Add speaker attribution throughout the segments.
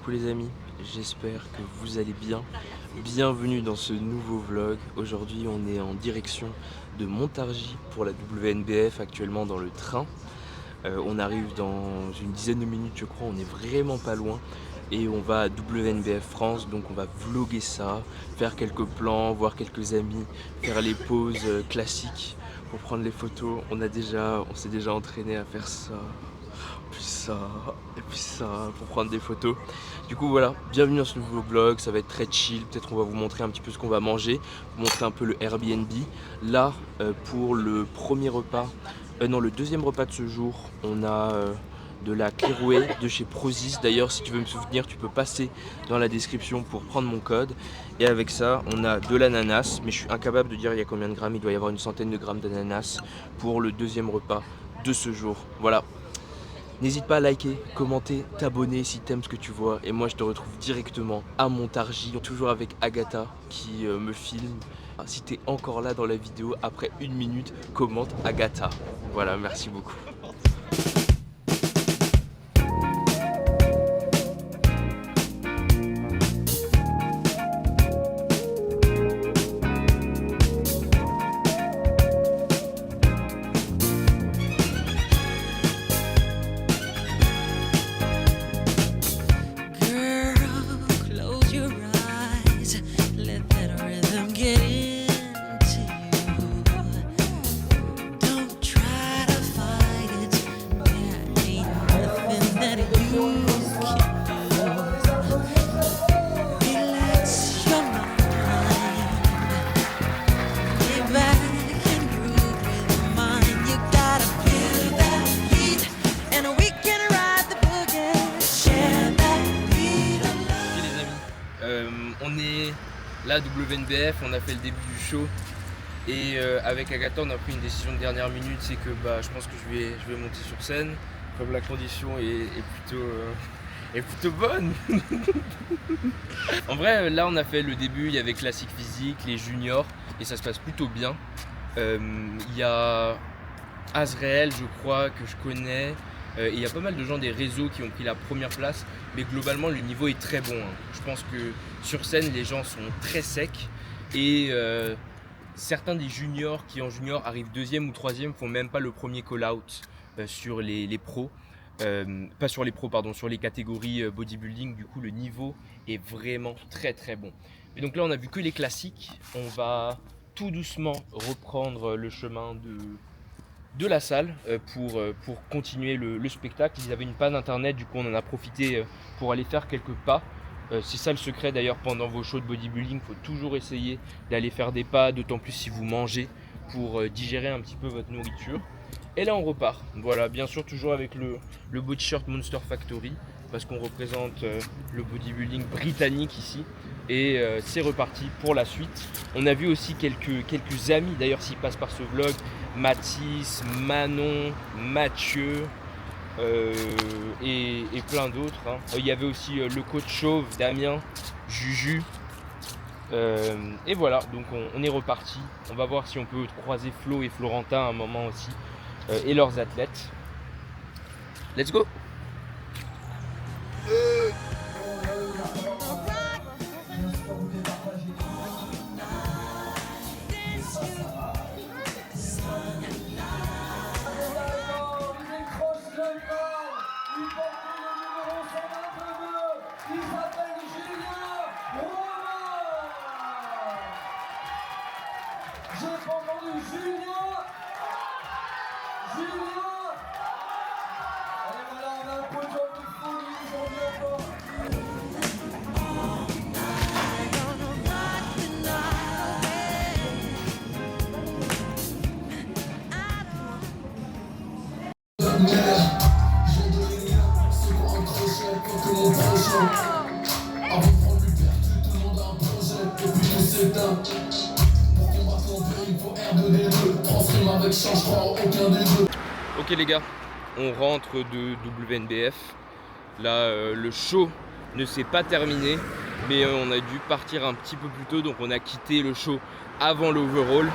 Speaker 1: Coucou les amis, j'espère que vous allez bien. Bienvenue dans ce nouveau vlog. Aujourd'hui on est en direction de Montargis pour la WNBF, actuellement dans le train. On arrive dans une dizaine de minutes je crois, on est vraiment pas loin. Et on va à WNBF France, donc on va vlogger ça, faire quelques plans, voir quelques amis, faire les pauses classiques pour prendre les photos. On s'est déjà entraîné à faire ça, puis ça, et puis ça, pour prendre des photos. Du coup voilà, bienvenue dans ce nouveau vlog, ça va être très chill, peut-être on va vous montrer un petit peu ce qu'on va manger, vous montrer un peu le Airbnb. Là, pour le premier repas, non le deuxième repas de ce jour, on a de la Clearway de chez Prozis. D'ailleurs si tu veux me soutenir, tu peux passer dans la description pour prendre mon code. Et avec ça, on a de l'ananas, mais je suis incapable de dire il y a combien de grammes, il doit y avoir une centaine de grammes d'ananas pour le deuxième repas de ce jour. Voilà. N'hésite pas à liker, commenter, t'abonner si t'aimes ce que tu vois. Et moi je te retrouve directement à Montargis, toujours avec Agatha qui me filme. Si t'es encore là dans la vidéo, après 1 minute, commente Agatha. Voilà, merci beaucoup. On est là WNBF, on a fait le début du show et avec Agatha on a pris une décision de dernière minute, c'est que je pense que je vais monter sur scène comme la condition est plutôt bonne. En vrai là on a fait le début, il y avait classique physique, les juniors et ça se passe plutôt bien. Il y a Azrael je crois que je connais. Il y a pas mal de gens des réseaux qui ont pris la première place, mais globalement le niveau est très bon. Je pense que sur scène les gens sont très secs et certains des juniors qui en junior arrivent deuxième ou troisième font même pas le premier call-out sur les pros. Pas sur les pros pardon, sur les catégories bodybuilding. Du coup le niveau est vraiment très très bon. Et donc là on a vu que les classiques, on va tout doucement reprendre le chemin de la salle pour continuer le spectacle. Ils avaient une panne internet, du coup on en a profité pour aller faire quelques pas. C'est ça le secret d'ailleurs, pendant vos shows de bodybuilding, il faut toujours essayer d'aller faire des pas, d'autant plus si vous mangez, pour digérer un petit peu votre nourriture. Et là on repart, voilà, bien sûr toujours avec le beau t-shirt Monster Factory, parce qu'on représente le bodybuilding britannique ici. Et c'est reparti pour la suite. On a vu aussi quelques amis, d'ailleurs s'ils passent par ce vlog, Mathis, Manon, Mathieu et plein d'autres. Il y avait aussi le coach chauve, Damien, Juju. Et voilà, donc on est reparti. On va voir si on peut croiser Flo et Florentin à un moment aussi, et leurs athlètes. Let's go!
Speaker 2: J'ai pas entendu Julien. Et voilà, on a un podium de folie aujourd'hui encore. J'ai donné rien, ce qu'on accrochait contre les prochains. Avant de prendre l'Uberté, tout le monde a un projet, et puis tout s'éteint. Pour combattre ton père, il faut R2D2. Transforme avec change, je crois aucun des deux.
Speaker 1: Ok les gars, on rentre de WNBF. Là le show ne s'est pas terminé, mais on a dû partir un petit peu plus tôt, donc on a quitté le show avant l'overall.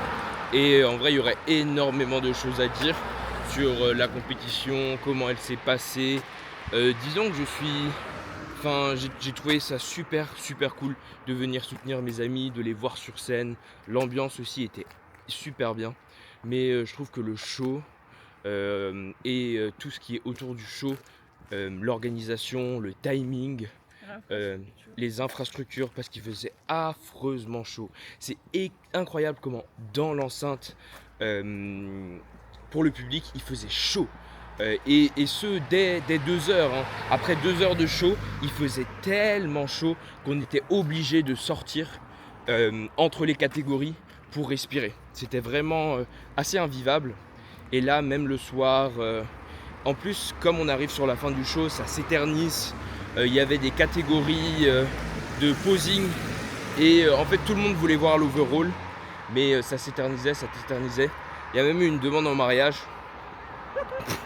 Speaker 1: Et en vrai il y aurait énormément de choses à dire sur la compétition, comment elle s'est passée. Disons que je suis Enfin, j'ai trouvé ça super cool de venir soutenir mes amis, de les voir sur scène. L'ambiance aussi était super bien. Mais je trouve que le show et tout ce qui est autour du show, l'organisation, le timing, les infrastructures, parce qu'il faisait affreusement chaud. C'est incroyable comment dans l'enceinte, pour le public, il faisait chaud. Et ce dès 2 heures. Hein. Après 2 heures de show, il faisait tellement chaud qu'on était obligé de sortir entre les catégories pour respirer. C'était vraiment assez invivable. Et là, même le soir, en plus, comme on arrive sur la fin du show, ça s'éternise. Il y avait des catégories de posing. Et en fait, tout le monde voulait voir l'overall. Mais ça s'éternisait. Il y a même eu une demande en mariage.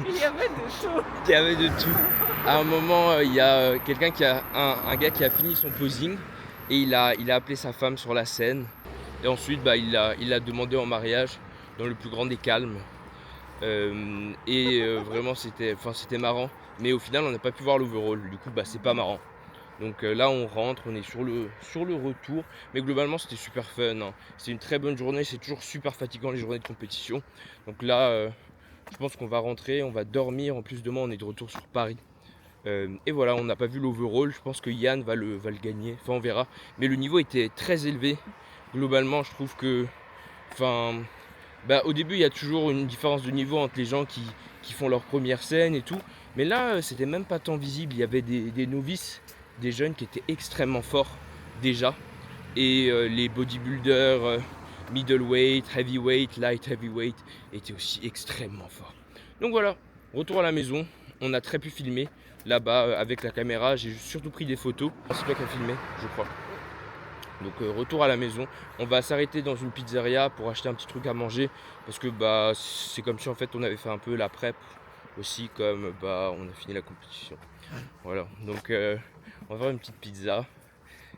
Speaker 3: Il y avait de tout.
Speaker 1: Il y avait de tout. À un moment, il y a quelqu'un un gars qui a fini son posing et il a appelé sa femme sur la scène. Et ensuite, il l'a demandé en mariage dans le plus grand des calmes. Vraiment, c'était marrant. Mais au final, on n'a pas pu voir l'overall. Du coup, c'est pas marrant. Donc là, on rentre, on est sur le retour. Mais globalement, c'était super fun. Hein. C'est une très bonne journée. C'est toujours super fatigant les journées de compétition. Donc là, je pense qu'on va rentrer, on va dormir. En plus, demain, on est de retour sur Paris. Et voilà, on n'a pas vu l'overall. Je pense que Yann va le gagner. Enfin, on verra. Mais le niveau était très élevé. Globalement, je trouve que... au début, il y a toujours une différence de niveau entre les gens qui font leur première scène et tout. Mais là, c'était même pas tant visible. Il y avait des novices, des jeunes qui étaient extrêmement forts déjà. Et les bodybuilders... middleweight, heavyweight, light heavyweight était aussi extrêmement fort. Donc voilà, retour à la maison. On a très pu filmer là-bas avec la caméra. J'ai surtout pris des photos. C'est toi qui as filmé, je crois. Donc retour à la maison. On va s'arrêter dans une pizzeria pour acheter un petit truc à manger. Parce que c'est comme si en fait on avait fait un peu la prep aussi, comme on a fini la compétition. Voilà, donc on va faire une petite pizza.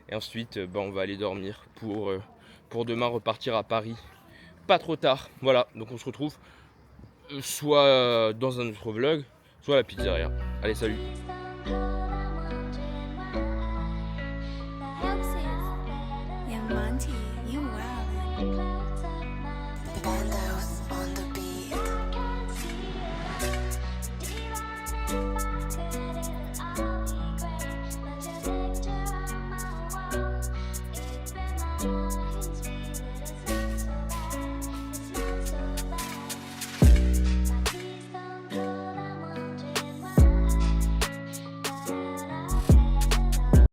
Speaker 1: Et ensuite on va aller dormir pour demain repartir à Paris. Pas trop tard. Voilà, donc on se retrouve soit dans un autre vlog, soit à la pizzeria. Allez, salut!